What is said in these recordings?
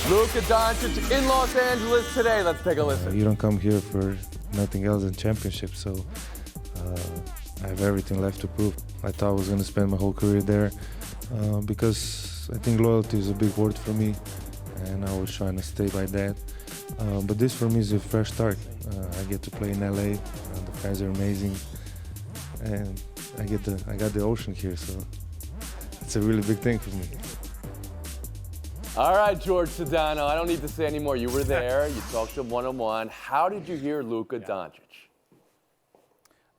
Luka Doncic in Los Angeles today. Let's take a listen. You don't come here for nothing else than championship, so I have everything left to prove. I thought I was going to spend my whole career there because I think loyalty is a big word for me, and I was trying to stay by that. But this for me is a fresh start. I get to play in LA. The fans are amazing, and I got the ocean here, so it's a really big thing for me. All right, Jorge Sedano, I don't need to say any more. You were there. You talked to him one-on-one. How did you hear Luka Doncic?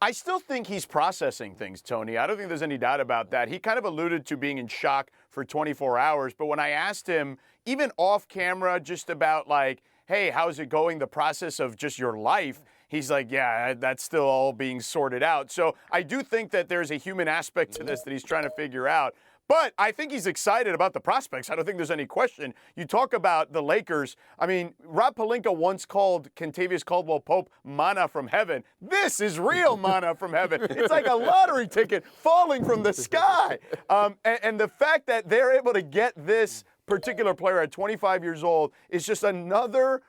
I still think he's processing things, Tony. I don't think there's any doubt about that. He kind of alluded to being in shock for 24 hours. But when I asked him, even off camera, just about like, hey, how's it going, the process of just your life, he's like, yeah, that's still all being sorted out. So I do think that there's a human aspect to this that he's trying to figure out. But I think he's excited about the prospects. I don't think there's any question. You talk about the Lakers. I mean, Rob Pelinka once called Kentavious Caldwell-Pope manna from heaven. This is real manna from heaven. It's like a lottery ticket falling from the sky. And the fact that they're able to get this particular player at 25 years old is just another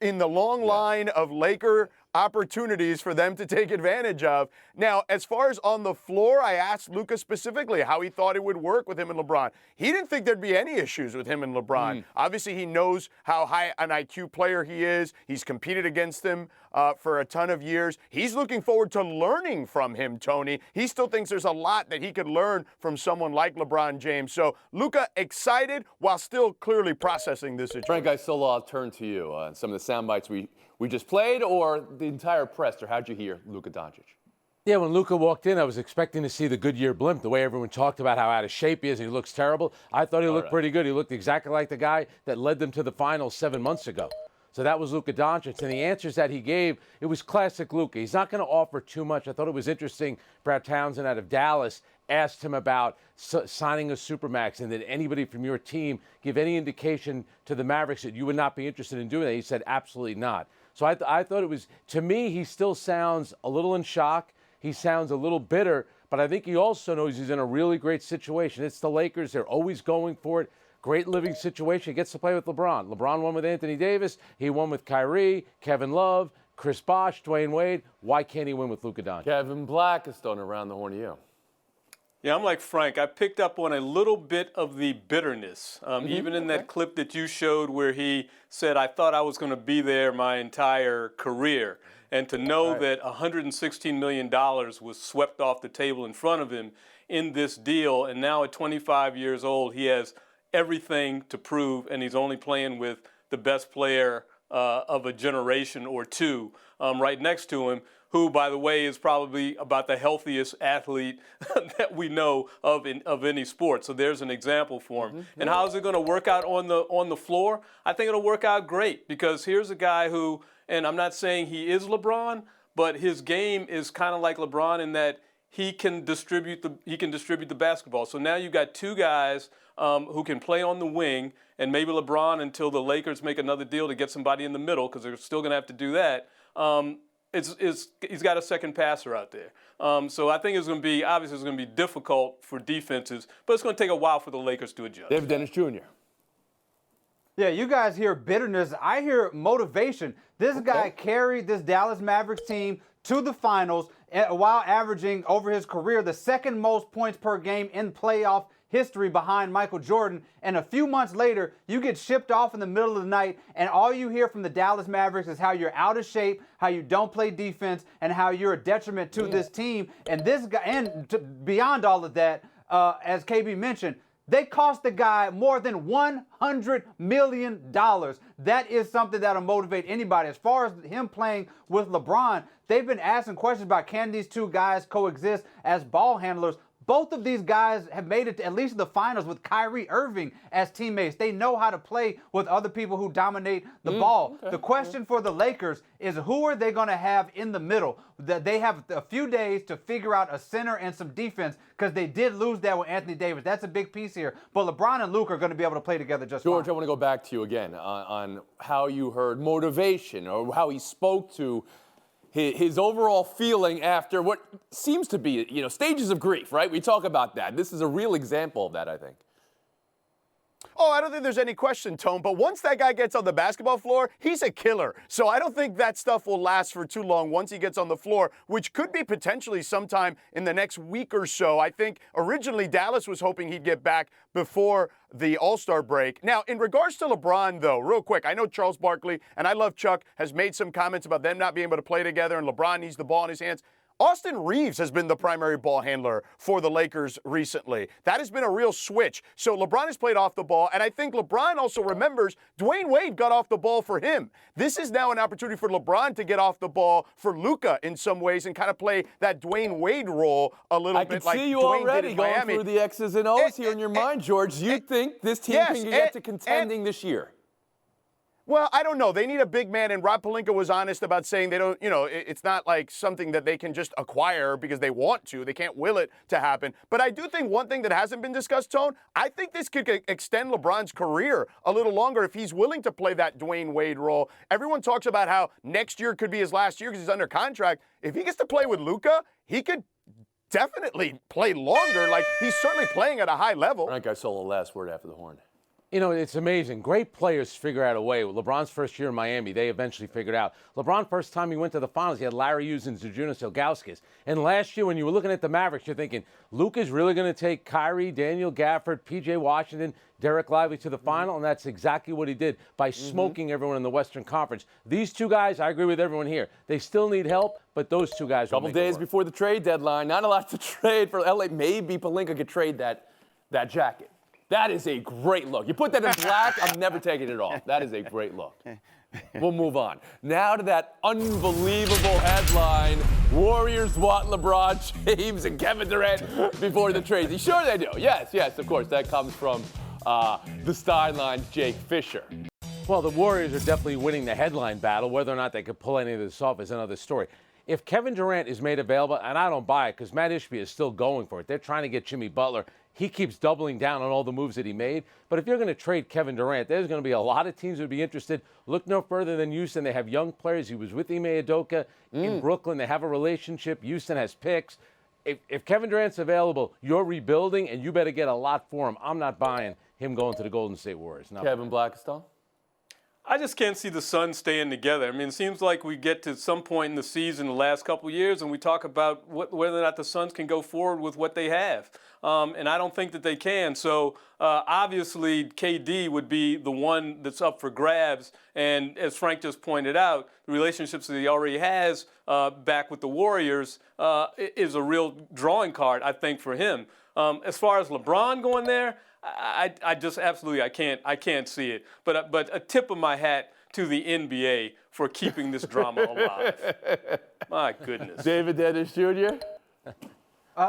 in the long line of Laker opportunities for them to take advantage of. Now, as far as on the floor, I asked Luka specifically how he thought it would work with him and LeBron. He didn't think there'd be any issues with him and LeBron. Obviously, he knows how high an IQ player he is. He's competed against him for a ton of years. He's looking forward to learning from him, Tony. He still thinks there's a lot that he could learn from someone like LeBron James. So Luka excited while still clearly processing this situation. Frank Isola, I'll turn to you. Some of the sound bites we just played, or the entire presser. How'd you hear Luka Doncic? Yeah, when Luka walked in, I was expecting to see the Goodyear blimp, the way everyone talked about how out of shape he is and he looks terrible. I thought he looked pretty good. He looked exactly like the guy that led them to the finals 7 months ago. So that was Luka Doncic, and the answers that he gave, it was classic Luka. He's not going to offer too much. I thought it was interesting, Brad Townsend out of Dallas asked him about signing a Supermax, and did anybody from your team give any indication to the Mavericks that you would not be interested in doing that? He said absolutely not. So I thought it was, to me, he still sounds a little in shock. He sounds a little bitter, but I think he also knows he's in a really great situation. It's the Lakers. They're always going for it. Great living situation. He gets to play with LeBron. LeBron won with Anthony Davis. He won with Kyrie, Kevin Love, Chris Bosh, Dwayne Wade. Why can't he win with Luka Doncic? Kevin Blackistone around the horn of you. Yeah, I'm like Frank. I picked up on a little bit of the bitterness, even in that clip that you showed where he said, I thought I was going to be there my entire career. And to know that $116 million was swept off the table in front of him in this deal, and now at 25 years old, he has everything to prove, and he's only playing with the best player of a generation or two right next to him, who, by the way, is probably about the healthiest athlete that we know of any sport. So there's an example for him. And how is it going to work out on the floor? I think it'll work out great, because here's a guy who, and I'm not saying he is LeBron, but his game is kind of like LeBron in that he can distribute the basketball. So now you've got two guys who can play on the wing, and maybe LeBron, until the Lakers make another deal to get somebody in the middle, because they're still going to have to do that. He's got a second passer out there. So I think it's going to be difficult for defenses, but it's going to take a while for the Lakers to adjust. David Dennis Jr. Yeah, you guys hear bitterness. I hear motivation. This guy carried this Dallas Mavericks team to the finals while averaging over his career the second most points per game in playoff history behind Michael Jordan. And a few months later, you get shipped off in the middle of the night, and all you hear from the Dallas Mavericks is how you're out of shape, how you don't play defense, and how you're a detriment to this team. And this guy, and beyond all of that, as KB mentioned, they cost the guy more than $100 million. That is something that'll motivate anybody. As far as him playing with LeBron, they've been asking questions about, can these two guys coexist as ball handlers? Both of these guys have made it to at least the finals with Kyrie Irving as teammates. They know how to play with other people who dominate the ball. The question for the Lakers is, who are they going to have in the middle? They have a few days to figure out a center and some defense, because they did lose that with Anthony Davis. That's a big piece here. But LeBron and Luka are going to be able to play together just fine. George, I want to go back to you again on how you heard motivation, or how he spoke to his overall feeling after what seems to be, stages of grief, right? We talk about that. This is a real example of that, I think. Oh, I don't think there's any question, Tone. But once that guy gets on the basketball floor, he's a killer. So I don't think that stuff will last for too long once he gets on the floor, which could be potentially sometime in the next week or so. I think originally Dallas was hoping he'd get back before the All-Star break. Now, in regards to LeBron, though, real quick, I know Charles Barkley, and I love Chuck, has made some comments about them not being able to play together, and LeBron needs the ball in his hands. Austin Reeves has been the primary ball handler for the Lakers recently. That has been a real switch. So LeBron has played off the ball, and I think LeBron also remembers Dwayne Wade got off the ball for him. This is now an opportunity for LeBron to get off the ball for Luka in some ways and kind of play that Dwayne Wade role a little bit like I can see you Dwayne already did in going Miami. through the X's and O's here in your mind, George. You think this team yes, can get to contending this year? Well, I don't know. They need a big man, and Rob Pelinka was honest about saying they don't, it's not like something that they can just acquire because they want to. They can't will it to happen. But I do think one thing that hasn't been discussed, Tone, I think this could extend LeBron's career a little longer if he's willing to play that Dwayne Wade role. Everyone talks about how next year could be his last year because he's under contract. If he gets to play with Luka, he could definitely play longer. Like, he's certainly playing at a high level. Frank Isola, last word after the horn. You know, it's amazing. Great players figure out a way. LeBron's first year in Miami, they eventually figured out. LeBron, first time he went to the finals, he had Larry Hughes and Zydrunas Ilgauskas. And last year, when you were looking at the Mavericks, you're thinking, Luka's really going to take Kyrie, Daniel Gafford, P.J. Washington, Derek Lively to the final, and that's exactly what he did by smoking everyone in the Western Conference. These two guys, I agree with everyone here, they still need help, but those two guys will Couple make it days work. before the trade deadline, not a lot to trade for LA. Maybe Pelinka could trade that jacket. That is a great look. You put that in black, I'm never taking it off. That is a great look. We'll move on. Now to that unbelievable headline. Warriors want LeBron James and Kevin Durant before the trade. Sure they do. Yes, of course. That comes from the Steinline's Jake Fisher. Well, the Warriors are definitely winning the headline battle. Whether or not they could pull any of this off is another story. If Kevin Durant is made available, and I don't buy it because Matt Ishbia is still going for it. They're trying to get Jimmy Butler. He keeps doubling down on all the moves that he made. But if you're going to trade Kevin Durant, there's going to be a lot of teams that would be interested. Look no further than Houston. They have young players. He was with Ime Udoka in Brooklyn. They have a relationship. Houston has picks. If Kevin Durant's available, you're rebuilding, and you better get a lot for him. I'm not buying him going to the Golden State Warriors. Not Kevin Blackistone? I just can't see the Suns staying together. I mean, it seems like we get to some point in the season the last couple of years and we talk about whether or not the Suns can go forward with what they have. And I don't think that they can. So obviously KD would be the one that's up for grabs. And as Frank just pointed out, the relationships that he already has back with the Warriors is a real drawing card, I think, for him. As far as LeBron going there, I just absolutely I can't see it. But a tip of my hat to the NBA for keeping this drama alive. My goodness. David Dennis Jr.?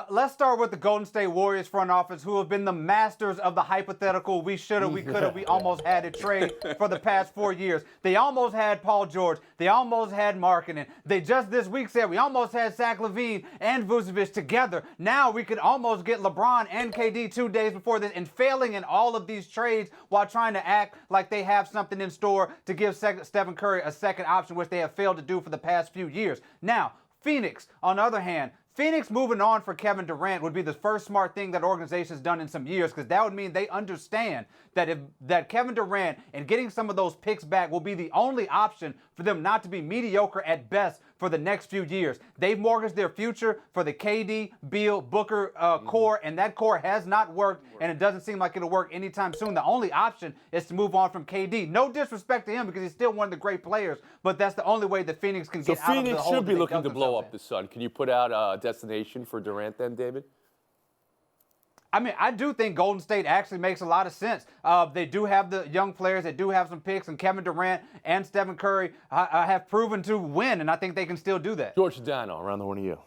Let's start with the Golden State Warriors front office, who have been the masters of the hypothetical we shoulda, we coulda, we almost had it trade for the past 4 years. They almost had Paul George. They almost had Markkanen. They just this week said we almost had Zach LaVine and Vucevic together. Now we could almost get LeBron and KD 2 days before this, and failing in all of these trades while trying to act like they have something in store to give Stephen Curry a second option, which they have failed to do for the past few years. Now, Phoenix, on the other hand, Phoenix moving on for Kevin Durant would be the first smart thing that organization has done in some years, because that would mean they understand that Kevin Durant and getting some of those picks back will be the only option for them not to be mediocre at best for the next few years. They've mortgaged their future for the KD, Beal, Booker core, and that core has not worked, and it doesn't seem like it'll work anytime soon. The only option is to move on from KD. No disrespect to him because he's still one of the great players, but that's the only way that Phoenix can get out of the hole. So Phoenix should be looking to blow up the the Sun. Can you put out a destination for Durant then, David? I mean, I do think Golden State actually makes a lot of sense. They do have the young players. They do have some picks, and Kevin Durant and Stephen Curry have proven to win, and I think they can still do that. Jorge Sedano, around the horn to you.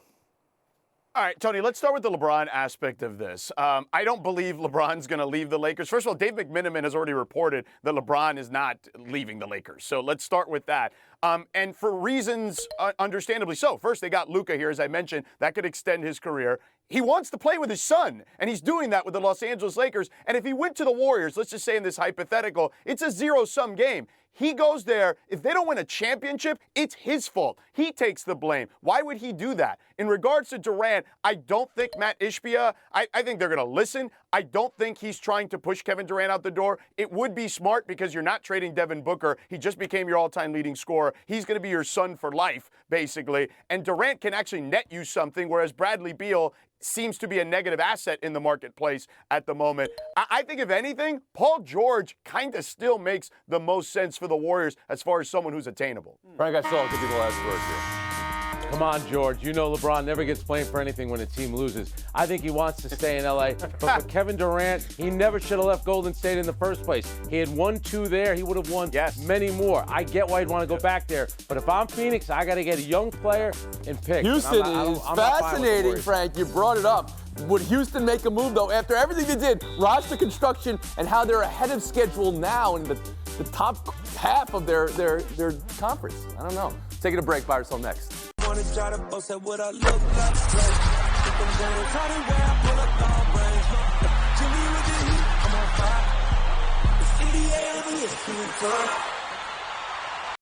All right, Tony, let's start with the LeBron aspect of this. I don't believe LeBron's going to leave the Lakers. First of all, Dave McMenamin has already reported that LeBron is not leaving the Lakers. So let's start with that. And for reasons understandably so. First, they got Luka here, as I mentioned. That could extend his career. He wants to play with his son, and he's doing that with the Los Angeles Lakers. And if he went to the Warriors, let's just say in this hypothetical, it's a zero-sum game. He goes there. If they don't win a championship, it's his fault. He takes the blame. Why would he do that? In regards to Durant, I don't think Matt Ishbia, I think they're going to listen. I don't think he's trying to push Kevin Durant out the door. It would be smart because you're not trading Devin Booker. He just became your all-time leading scorer. He's going to be your son for life, basically. And Durant can actually net you something, whereas Bradley Beal seems to be a negative asset in the marketplace at the moment. I think, if anything, Paul George kind of still makes the most sense for the Warriors as far as someone who's attainable. Frank, I saw it. Give you the last word here. Come on, George. You know LeBron never gets blamed for anything when a team loses. I think he wants to stay in L.A. But for Kevin Durant, he never should have left Golden State in the first place. He had won 2 there. He would have won many more. I get why he'd want to go back there. But if I'm Phoenix, I got to get a young player and pick. Houston is fascinating, Frank. You brought it up. Would Houston make a move, though, after everything they did, roster construction, and how they're ahead of schedule now in the top half of their conference? I don't know. Taking a break. Buy or sell next. Wanna try to boast at what I look like. Keep them going, try to wear, I pull up long range. Jimmy with the heat, I'm on fire. It's 88 over here,